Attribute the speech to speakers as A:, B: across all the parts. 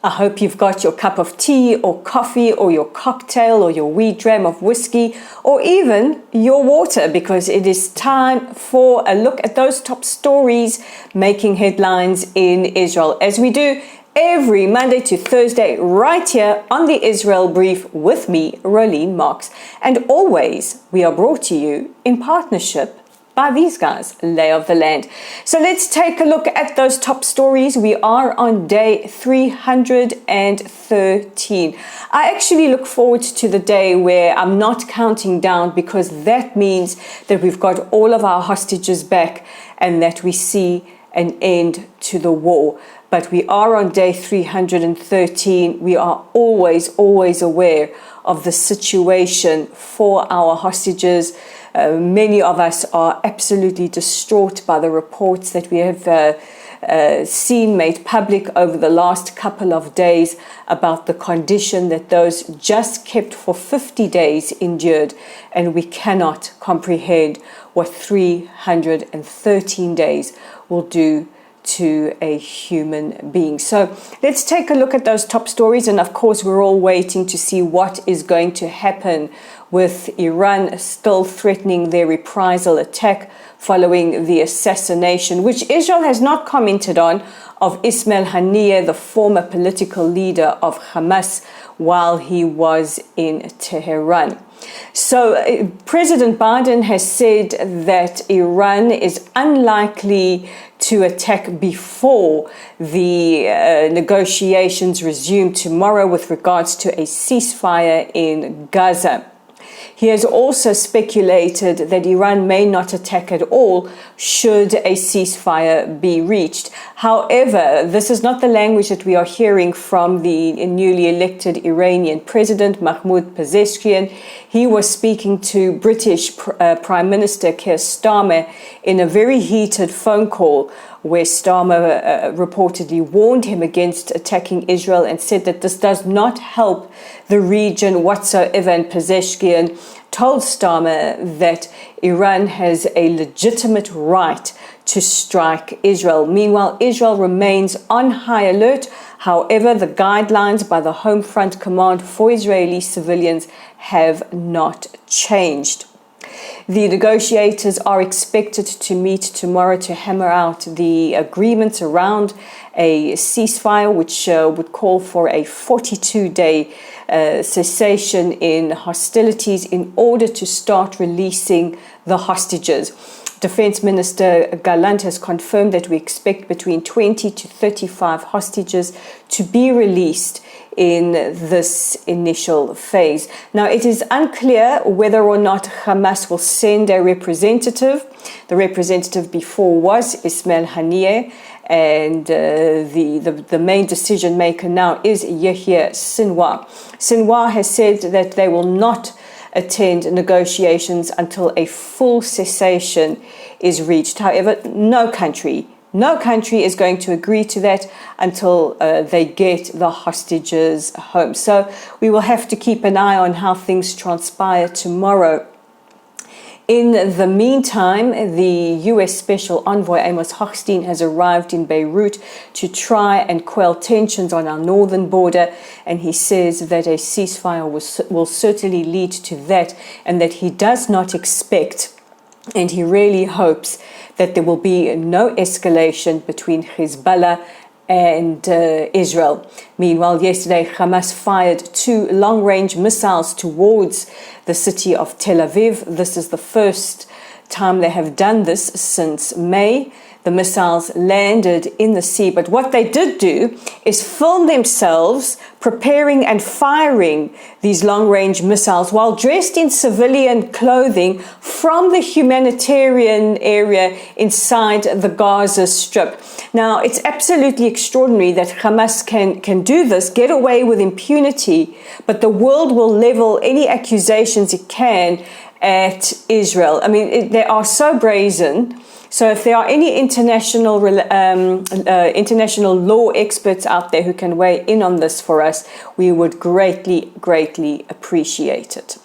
A: I hope you've got your cup of tea or coffee or your cocktail or your wee dram of whiskey or even your water, because it is time for a look at those top stories making headlines in Israel, as we do every Monday to Thursday right here on the Israel Brief with me, Rolene Marks. And always we are brought to you in partnership by these guys, Lay of the Land. So let's take a look at those top stories. We are on day 313. I actually look forward to the day where I'm not counting down, because that means that we've got all of our hostages back and that we see an end to the war. But we are on day 313. We are always aware of the situation for our hostages. Many of us are absolutely distraught by the reports that we have seen made public over the last couple of days about the condition that those just kept for 50 days endured, and we cannot comprehend what 313 days will do to a human being. So let's take a look at those top stories, and of course we're all waiting to see what is going to happen with Iran still threatening their reprisal attack following the assassination, which Israel has not commented on, of Ismail Haniyeh, the former political leader of Hamas, while he was in Tehran. So President Biden has said that Iran is unlikely to attack before the negotiations resume tomorrow with regards to a ceasefire in Gaza. He has also speculated that Iran may not attack at all should a ceasefire be reached. However, this is not the language that we are hearing from the newly elected Iranian president, Mahmoud Pezeshkian. He was speaking to British Prime Minister Keir Starmer in a very heated phone call, where Starmer reportedly warned him against attacking Israel and said that this does not help the region whatsoever. And Pezeshkian told Starmer that Iran has a legitimate right to strike Israel. Meanwhile, Israel remains on high alert. However, the guidelines by the Home Front Command for Israeli civilians have not changed. The negotiators are expected to meet tomorrow to hammer out the agreements around a ceasefire, which would call for a 42-day cessation in hostilities in order to start releasing the hostages. Defense Minister Gallant has confirmed that we expect between 20 to 35 hostages to be released in this initial phase. Now, it is unclear whether or not Hamas will send a representative. The representative before was Ismail Haniyeh, and the main decision maker now is Yahya Sinwar. Sinwar has said that they will not attend negotiations until a full cessation is reached. However, no country is going to agree to that until they get the hostages home. So we will have to keep an eye on how things transpire tomorrow. In the meantime, the U.S. Special Envoy Amos Hochstein has arrived in Beirut to try and quell tensions on our northern border, and he says that a ceasefire will certainly lead to that, and that he does not expect, and he really hopes, that there will be no escalation between Hezbollah and Israel. Meanwhile, yesterday, Hamas fired 2 long-range missiles towards the city of Tel Aviv. This is the first time they have done this since May. The missiles landed in the sea, but what they did do is film themselves preparing and firing these long-range missiles while dressed in civilian clothing from the humanitarian area inside the Gaza Strip. Now, it's absolutely extraordinary that Hamas can do this, get away with impunity, but the world will level any accusations it can at Israel. I mean, they are so brazen. So if there are any international law experts out there who can weigh in on this for us, we would greatly appreciate it.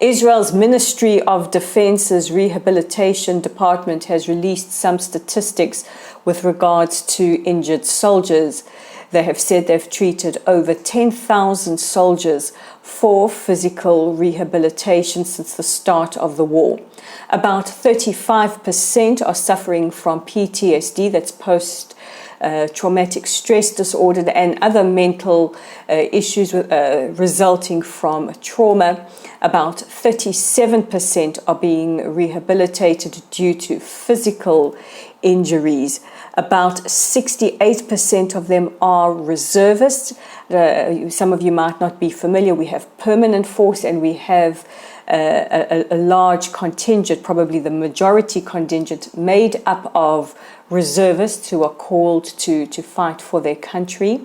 A: Israel's Ministry of Defense's Rehabilitation Department has released some statistics with regards to injured soldiers. They have said they've treated over 10,000 soldiers for physical rehabilitation since the start of the war. About 35% are suffering from PTSD, that's post-traumatic stress disorder, and other mental issues resulting from trauma. About 37% are being rehabilitated due to physical injuries. About 68% of them are reservists. Some of you might not be familiar. We have permanent force and we have a large contingent, probably the majority contingent, made up of reservists who are called to fight for their country.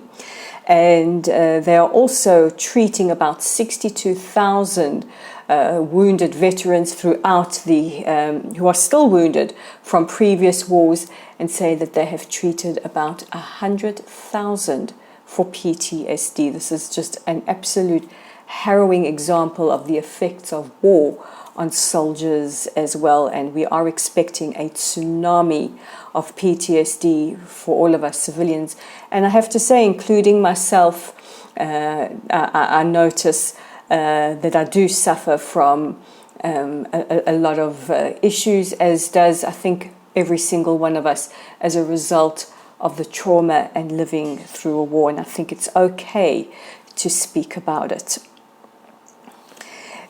A: And they are also treating about 62,000 wounded veterans throughout who are still wounded from previous wars, and say that they have treated about 100,000 for PTSD. This is just an absolute harrowing example of the effects of war on soldiers as well, and we are expecting a tsunami of PTSD for all of us civilians. And I have to say, including myself, I notice that I do suffer from a lot of issues, as does, I think, every single one of us, as a result of the trauma and living through a war. And I think it's okay to speak about it.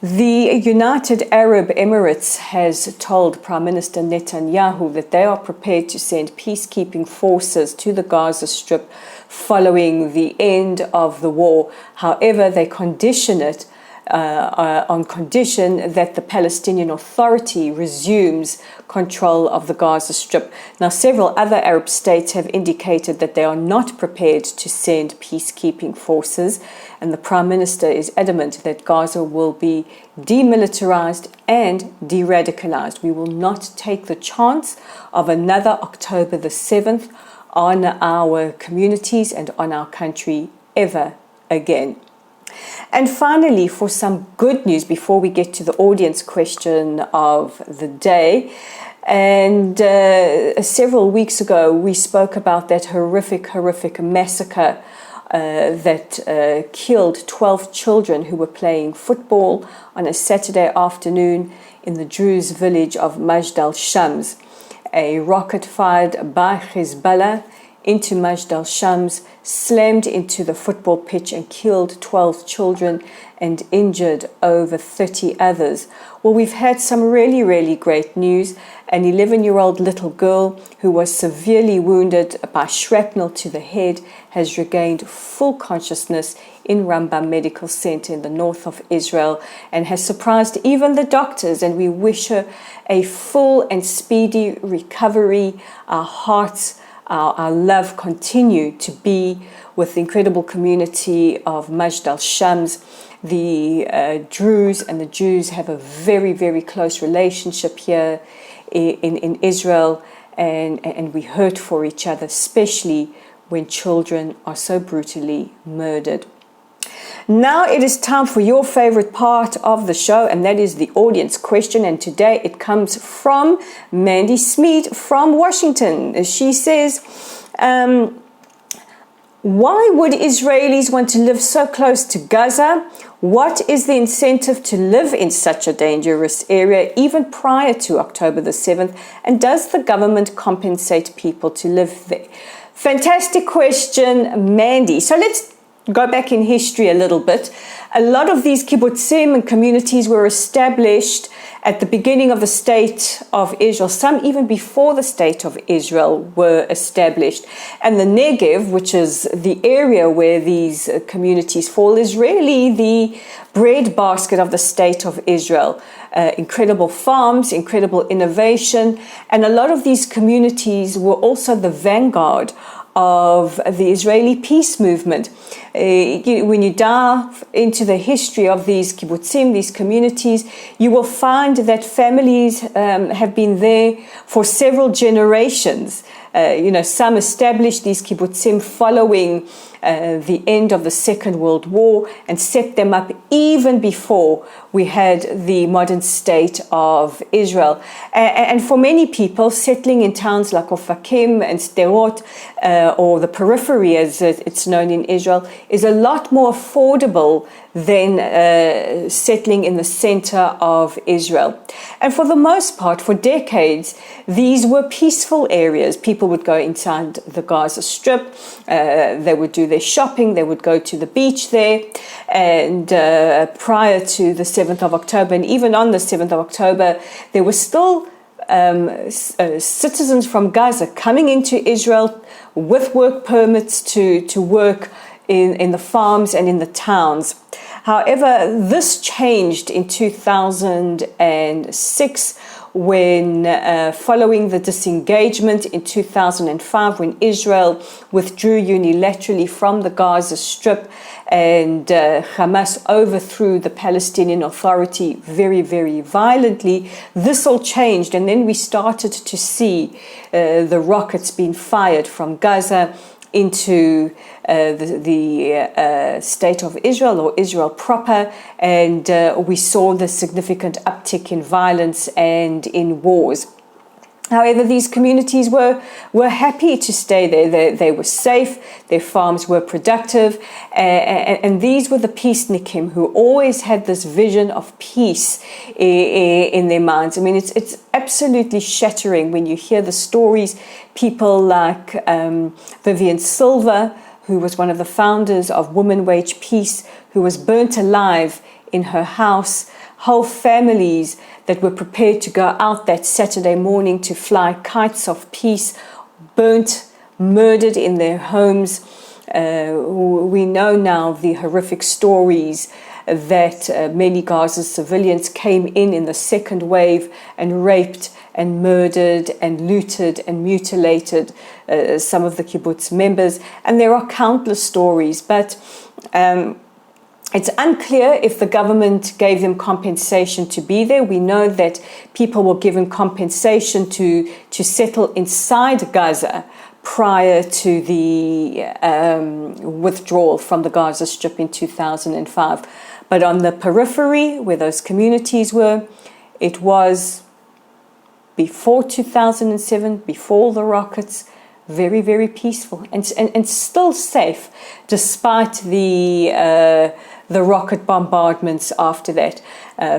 A: The United Arab Emirates has told Prime Minister Netanyahu that they are prepared to send peacekeeping forces to the Gaza Strip following the end of the war. However, they condition it on condition that the Palestinian Authority resumes control of the Gaza Strip. Now, several other Arab states have indicated that they are not prepared to send peacekeeping forces, and the Prime Minister is adamant that Gaza will be demilitarized and de-radicalized. We will not take the chance of another October the 7th on our communities and on our country ever again. And finally, for some good news before we get to the audience question of the day, and several weeks ago we spoke about that horrific massacre that killed 12 children who were playing football on a Saturday afternoon in the Druze village of Majd al-Shams. A rocket fired by Hezbollah into Majd al-Shams slammed into the football pitch and killed 12 children and injured over 30 others. Well, we've had some really great news. An 11-year-old little girl who was severely wounded by shrapnel to the head has regained full consciousness in Rambam Medical Center in the north of Israel and has surprised even the doctors, and we wish her a full and speedy recovery. Our hearts, our love continue to be with the incredible community of Majd al-Shams. The Druze and the Jews have a very close relationship here in Israel, and we hurt for each other, especially when children are so brutally murdered. Now it is time for your favorite part of the show, and that is the audience question. And today it comes from Mandy Smead from Washington. She says, why would Israelis want to live so close to Gaza? What is the incentive to live in such a dangerous area even prior to October the 7th? And does the government compensate people to live there? Fantastic question, Mandy. So let's go back in history a little bit. A lot of these kibbutzim and communities were established at the beginning of the State of Israel, some even before the State of Israel were established. And the Negev, which is the area where these communities fall, is really the breadbasket of the State of Israel. Incredible farms, incredible innovation, and a lot of these communities were also the vanguard of the Israeli peace movement. When you dive into the history of these kibbutzim, these communities, you will find that families have been there for several generations. some established these kibbutzim following the end of the Second World War and set them up even before we had the modern state of Israel. And for many people, settling in towns like Ofakim and Sderot, or the periphery as it's known in Israel, is a lot more affordable than settling in the center of Israel. And for the most part, for decades, these were peaceful areas. People would go inside the Gaza Strip, they would do their shopping, they would go to the beach there, and prior to the 7th of October, and even on the 7th of October, there were still citizens from Gaza coming into Israel with work permits to work in the farms and in the towns. However, this changed in 2006 when, following the disengagement in 2005, when Israel withdrew unilaterally from the Gaza Strip and Hamas overthrew the Palestinian Authority very, very violently, this all changed. And then we started to see the rockets being fired from Gaza into the state of Israel, or Israel proper, and we saw the significant uptick in violence and in wars. However, these communities were happy to stay there. They were safe, their farms were productive, and these were the peacenikim who always had this vision of peace in their minds. I mean, it's absolutely shattering when you hear the stories. People like Vivian Silva, who was one of the founders of Women Wage Peace, who was burnt alive in her house, whole families that were prepared to go out that Saturday morning to fly kites of peace, burnt, murdered in their homes. We know now the horrific stories that many Gaza civilians came in the second wave and raped and murdered and looted and mutilated some of the kibbutz members. And there are countless stories, but it's unclear if the government gave them compensation to be there. We know that people were given compensation to settle inside Gaza prior to the withdrawal from the Gaza Strip in 2005. But on the periphery, where those communities were, it was before 2007, before the rockets, very, very peaceful and still safe, despite the rocket bombardments after that.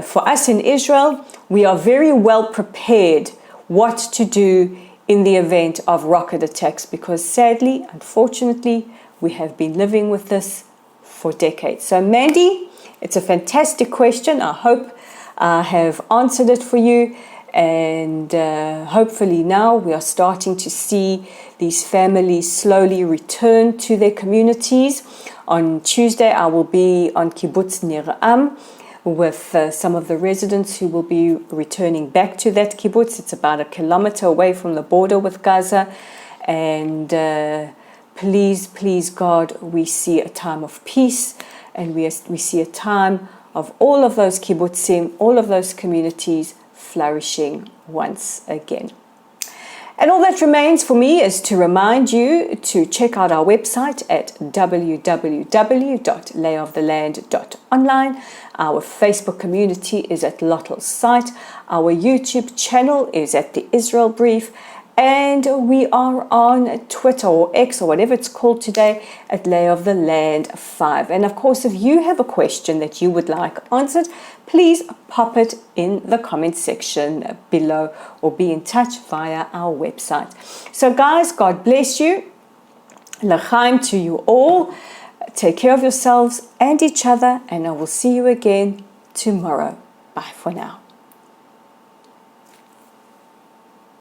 A: For us in Israel, we are very well prepared what to do in the event of rocket attacks, because sadly, unfortunately, we have been living with this for decades. So Mandy, it's a fantastic question. I hope I have answered it for you. And hopefully now we are starting to see these families slowly return to their communities. On Tuesday, I will be on Kibbutz Nir Am with some of the residents who will be returning back to that kibbutz. It's about 1 kilometer away from the border with Gaza. And please, God, we see a time of peace, and we see a time of all of those kibbutzim, all of those communities flourishing once again. And all that remains for me is to remind you to check out our website at www.layoftheland.online. Our Facebook community is at Lottel's site. Our YouTube channel is at the Israel Brief. And we are on Twitter or X or whatever it's called today at Lay of the Land 5. And of course, if you have a question that you would like answered, please pop it in the comment section below or be in touch via our website. So guys, God bless you. L'chaim to you all. Take care of yourselves and each other, and I will see you again tomorrow. Bye for now.